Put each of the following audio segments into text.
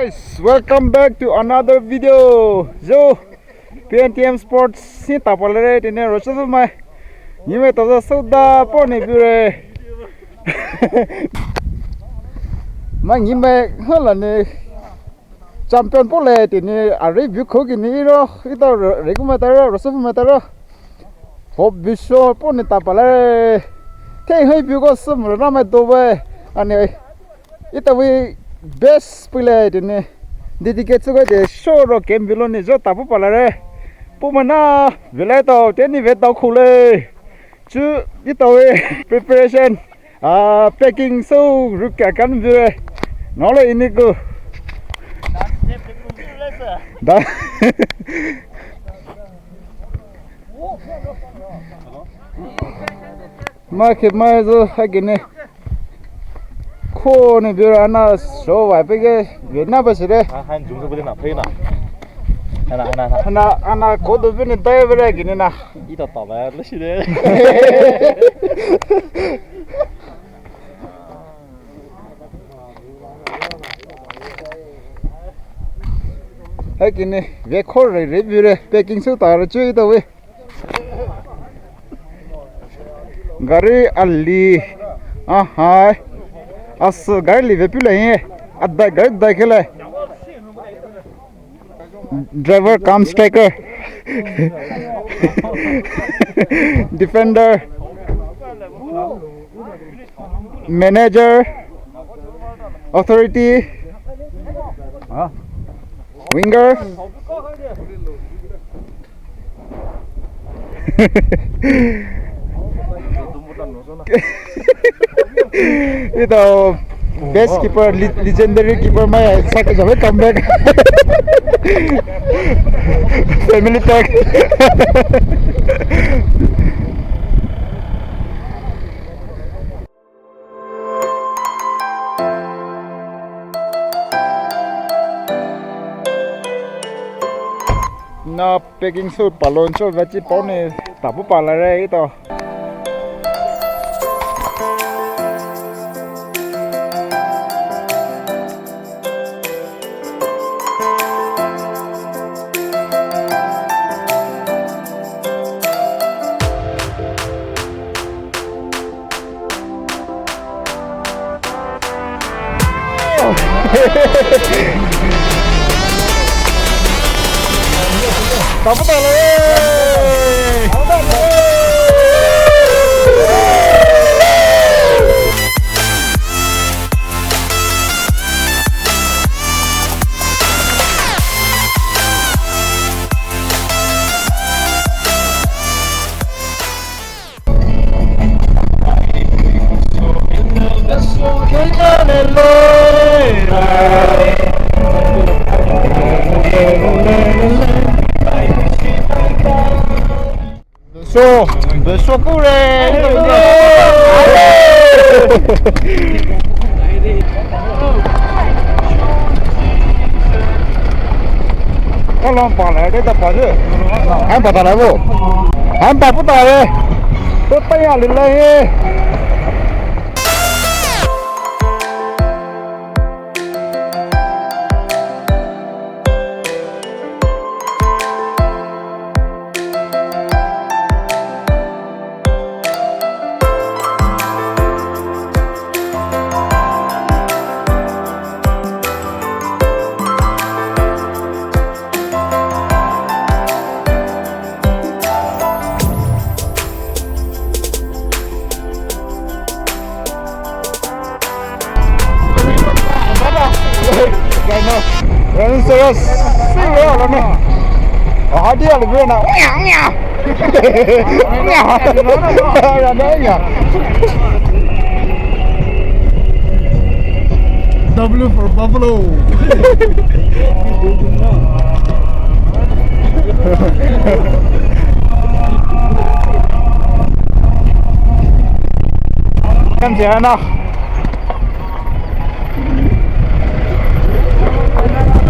Guys, welcome back to another video. So, PNTM Sports si tapalare tine Rosofii mai. Nime toza sauda pone bure. Ma nime hala ne champion pole tine a review khogi ni ro ito regular Rosofii mataro. Hope bisho pone tapalare. Thế hơi biểu có sớm rồi nó mới đồ về anh ơi ít tao với best player thì nè dedicate cho cái show rồi game bilo này rất tập vào lại Poumai Naga về lại tàu thế này về tàu khổเลยchứ ít tàu preparation packing so rút cả cán về nó là ini cơ đó mà khi mà rồi hay cái này khô này bây giờ anh số vài cái Việt Nam bây giờ đấy anh chúng tôi bên nào thấy nào anh cố đối với nên tay với đây cái này nè ít tao về lấy gì đấy hay cái này về khô rồi review đấy packing số tao rồi chơi tao với gari ali hai as gari live pile adda gari dakhela driver cum striker defender manager authority winger itu best keeper legendary keeper mai sak jabe comeback family pack na packing suit palon chol vachi pone tapu palare itu Tapu So, besok pula. Kalau palai dia tak pasal. Hampa tak lalu. Hampa pun tak ada. Tu payah lelai. Running serious, serious lah ni. Hadiah lebih nak. W for Buffalo. Kan siapa?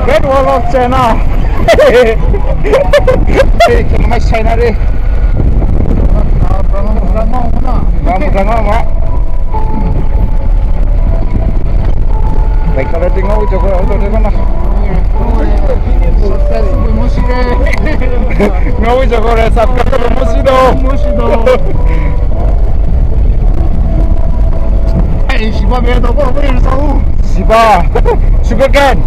Great Wall of China. Kena China deh. Ramah. Baik kalau tengok ucap kalau tu kan lah. Ngau ucap kalau sabka tu promosi dah. Eh, siapa biar tahu apa yang tahu? Siapa? Sugar cane.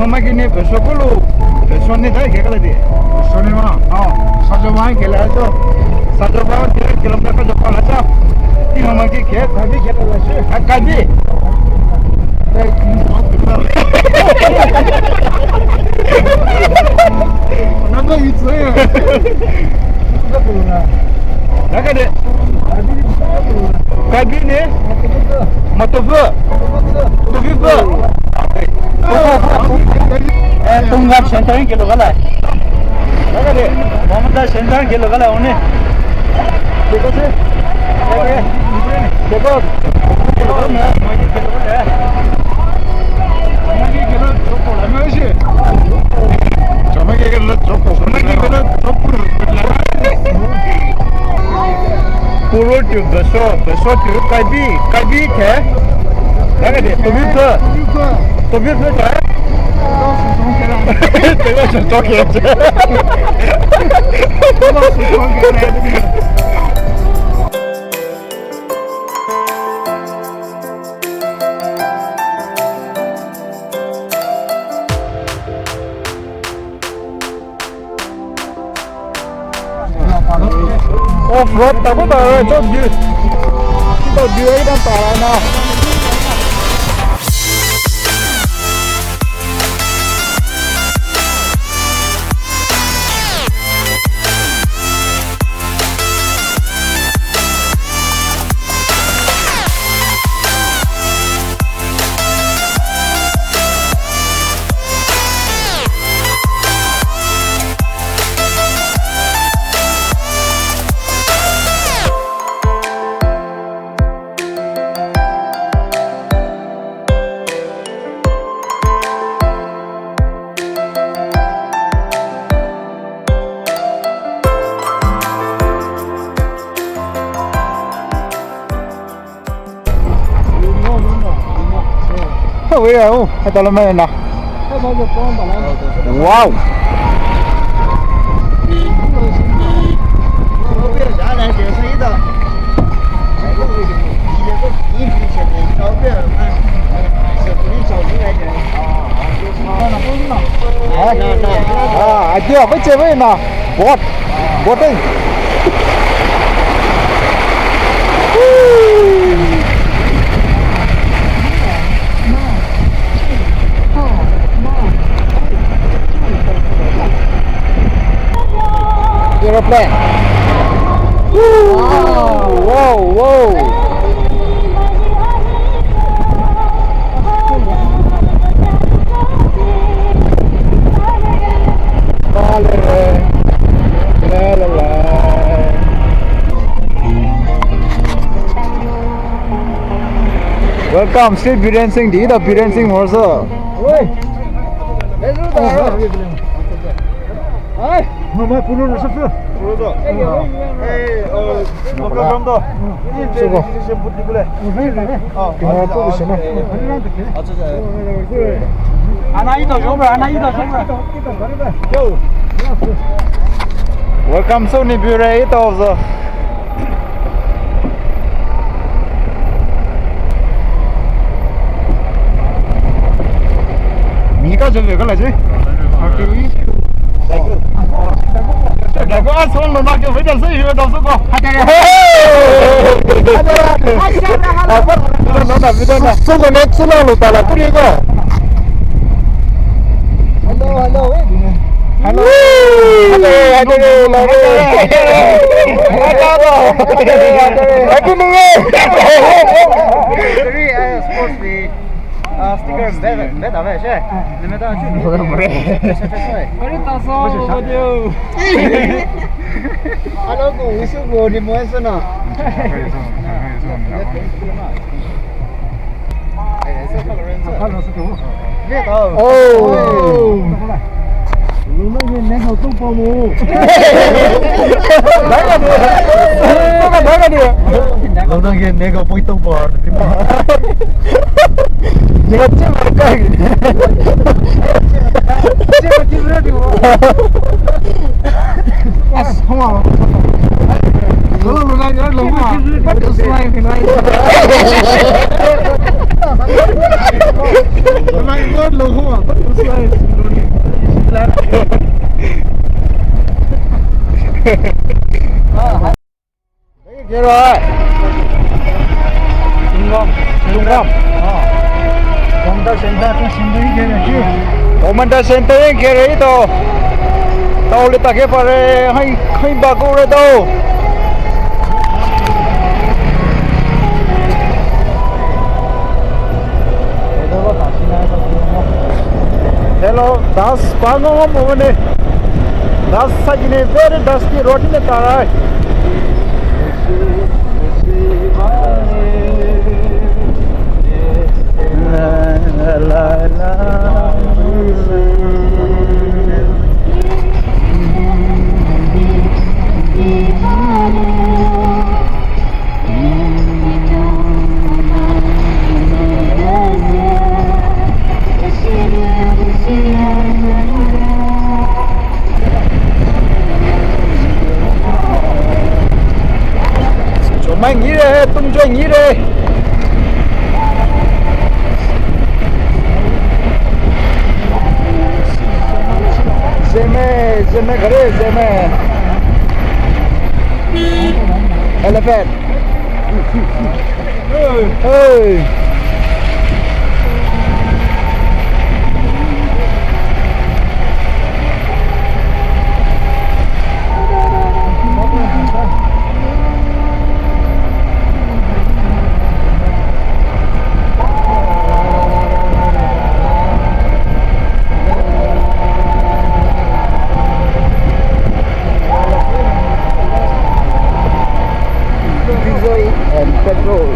Mama gini besok dulu, besok ni dah kekal dia. Besok ni mana? Saja main kela tu, saja bawa 3 kilometer ke depan aja. Ini mama gini kek, kaki kela lagi. Kaki. Kenapa itu ya? Nak ada? Kaki ni? Motor. Motor. Tunggap sentuhan kilo kala. Naga deh. Mohammed sentuhan kilo kala ini. Dekho sih. Dekho. Kilo kala. Magi kilo chopor. Magi. Chamaki kela chopor. Magi kilo chopor. Purul tu besok tu kabi ke? Naga deh. Tobi tu tak? Tengok sentuh ke? Off-road tak apa dah, jom je. Kita dia ini dah parah nak. Vậy à, hay tao làm咩nè? Wow. Chưa, với chơi với nè. Bột đi. Aeroplane. Wow. Welcome, still experiencing the experiencing also. Poumai Purul Rosofii. Sugo. Welcome Sony Bure itu also. Nika jadi kalau sih. Đại có ăn xong rồi mặc với đàn sĩ đầu số con. Nó đặt với đây này. Xong rồi nó số nào lụt là cứ đi cơ. Hello. Sticker vet av det ikke? Det med det Hallo, god så går det må sånn da. biết không? Lúc nó nhìn nét hậu tung bao mù. Đấy là được. Đấy là được. Lúc đó nhìn nét hậu tung bò. Nhớ chứ mà cây. Chứ nữa đi bộ. Không à. Lúc này nó lúng à. Bắt được xoay thì này. Lúc này nó lúng à. Bắt được xoay. Đấy kia rồi. Lung gom. Không ta xem ta xem thấy cái này chứ. Commander Center kia rồi to. Tao lên ta kia phải hay bà cô rồi đâu. Hello, das pango mo ne. Das sagine very dusty road ne tarai. La la la. Mày nghĩ đi, tung cho nghĩ đi. Zeme gare, zeme. Elephant. Hey. And petrol.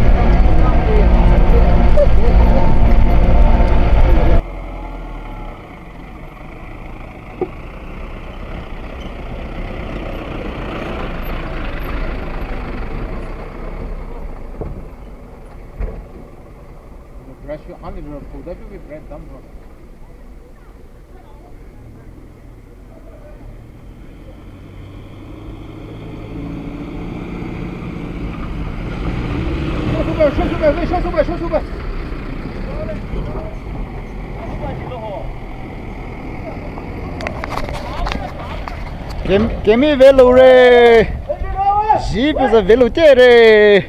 Sube. Give me velo re. Jeep is a velo re.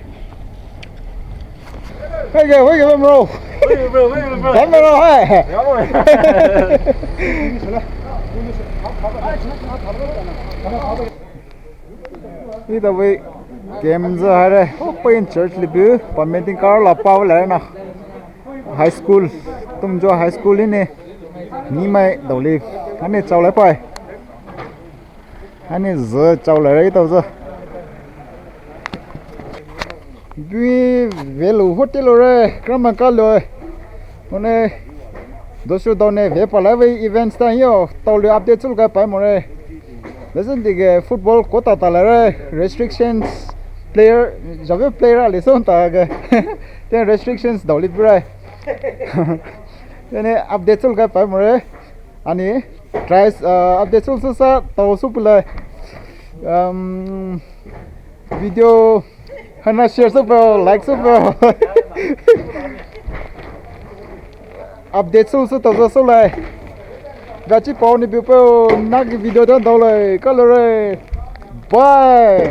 Hey bro. Come bro, hey. Either way, games are open church libu, permitting car la power na. High school, tum jo high school ini, ni mai đầu live, anh ấy cháu lấy phải, anh ấy giờ cháu lấy đấy tao giờ. Vì về lũ hotel rồi, cái mà cá rồi, hôm nay đối số tao này về phải lấy events ta nhiều, tao lưu update xuống cái bài mà rồi. Listen to the football quota talare restrictions player jabe player listen ta ke the restrictions dolit brai tene update sul ka pa more ani tries update sul sa to supula video hana share super like super update sul sa to so lai gachi pauni bipo nag video don dole color bye.